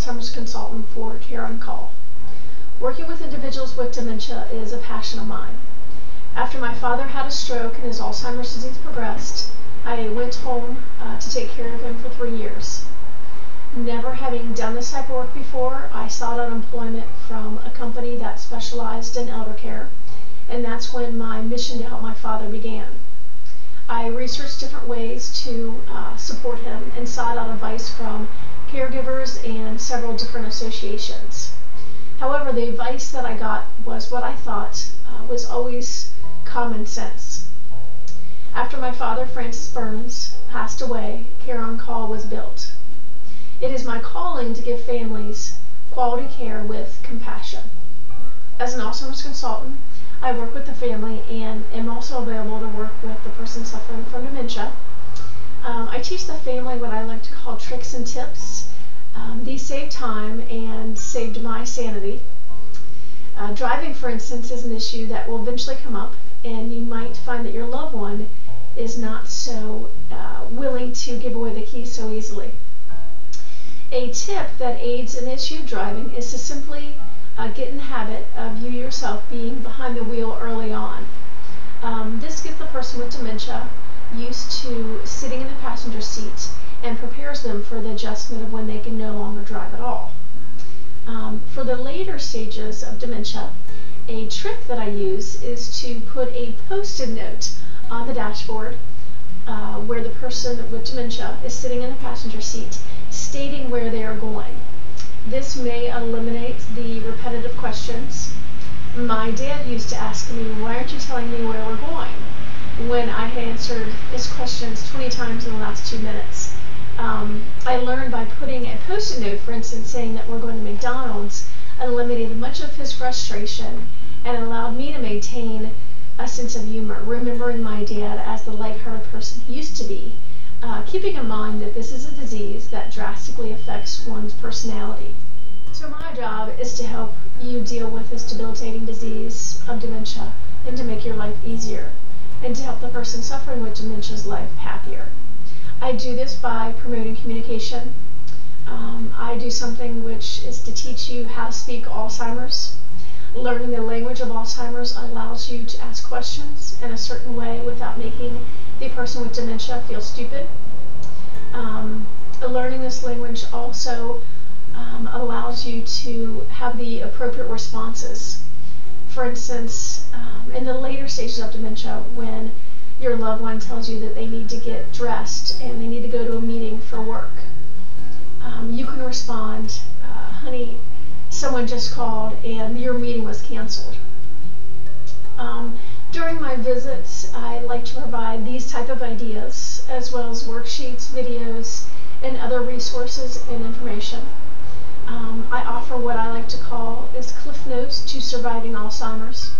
Alzheimer's consultant for Care on Call. Working with individuals with dementia is a passion of mine. After my father had a stroke and his Alzheimer's disease progressed, I went home to take care of him for 3 years. Never having done this type of work before, I sought out employment from a company that specialized in elder care, and that's when my mission to help my father began. I researched different ways to support him and sought out advice from caregivers and several different associations. However, the advice that I got was what I thought was always common sense. After my father, Byrnes, passed away, Care on Call was built. It is my calling to give families quality care with compassion. As an Alzheimer's consultant, I work with the family and am also available to work with the person suffering from dementia. I teach the family what I like to call tricks and tips. These save time and saved my sanity. Driving, for instance, is an issue that will eventually come up, and you might find that your loved one is not so willing to give away the keys so easily. A tip that aids an issue of driving is to simply get in the habit of you yourself being behind the wheel early on. This gets the person with dementia used to sitting in the passenger seat and prepares them for the adjustment of when they can no longer drive at all. For the later stages of dementia, a trick that I use is to put a post-it note on the dashboard where the person with dementia is sitting in the passenger seat, stating where they are going. This may eliminate the repetitive questions. My dad used to ask me, "Why aren't you telling me where we're going?" when I had answered his questions 20 times in the last 2 minutes. I learned by putting a post-it note, for instance, saying that we're going to McDonald's, eliminated much of his frustration and allowed me to maintain a sense of humor, remembering my dad as the lighthearted person he used to be, keeping in mind that this is a disease that drastically affects one's personality. So my job is to help you deal with this debilitating disease of dementia and to make your life easier and to help the person suffering with dementia's life happier. I do this by promoting communication. I do something which is to teach you how to speak Alzheimer's. Learning the language of Alzheimer's allows you to ask questions in a certain way without making the person with dementia feel stupid. Learning this language also allows you to have the appropriate responses. For instance, in the later stages of dementia, when your loved one tells you that they need to get dressed and they need to go to a meeting for work, you can respond, "Honey, someone just called and your meeting was canceled." During my visits, I like to provide these type of ideas as well as worksheets, videos, and other resources and information. I offer what I like to call is Cliff Notes to Surviving Alzheimer's.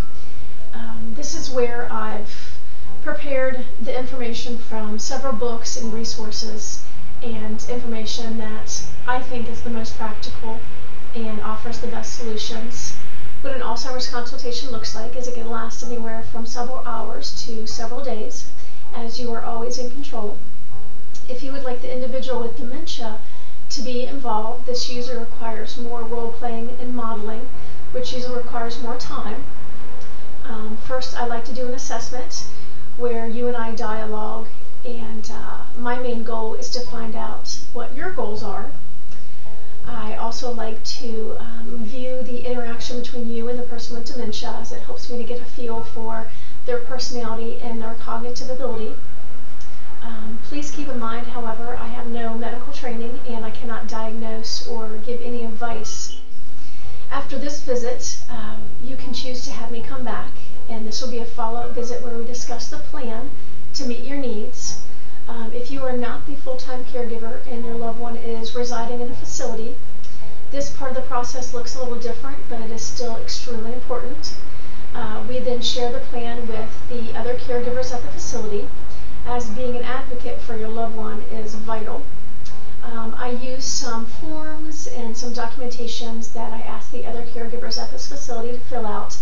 This is where I've prepared the information from several books and resources and information that I think is the most practical and offers the best solutions. What an Alzheimer's consultation looks like is it can last anywhere from several hours to several days, as you are always in control. If you would like the individual with dementia to be involved, this usually requires more role-playing and modeling, which usually requires more time. First, I like to do an assessment where you and I dialogue, and my main goal is to find out what your goals are. I also like to view the interaction between you and the person with dementia, as it helps me to get a feel for their personality and their cognitive ability. Please keep in mind, however, I have no medical training and I cannot diagnose or give any advice. After this visit, you can choose to have me come back, and this will be a follow-up visit where we discuss the plan to meet your needs. If you are not the full-time caregiver and your loved one is residing in a facility, this part of the process looks a little different, but it is still extremely important. We then share the plan with the other caregivers at the facility, as being an advocate for your loved one is vital. I use some forms and some documentations that I ask the other caregivers at this facility to fill out,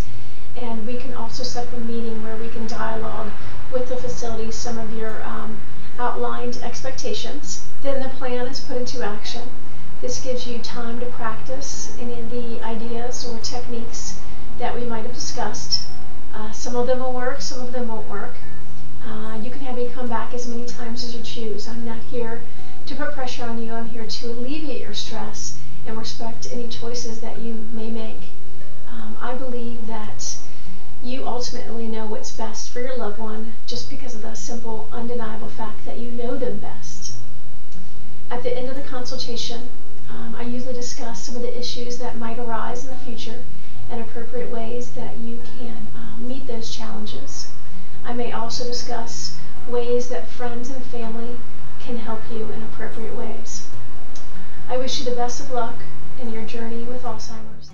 and we can also set up a meeting where we can dialogue with the facility some of your outlined expectations. Then the plan is put into action. This gives you time to practice any of the ideas or techniques that we might have discussed. Some of them will work, some of them won't work. You can have me come back as many times as you choose. I'm not here to put pressure on you. I'm here to alleviate your stress and respect any choices that you may make. I believe that you ultimately know what's best for your loved one just because of the simple, undeniable fact that you know them best. At the end of the consultation, I usually discuss some of the issues that might arise in the future and appropriate ways that you can meet those challenges. I may also discuss ways that friends and family can help you in appropriate ways. I wish you the best of luck in your journey with Alzheimer's.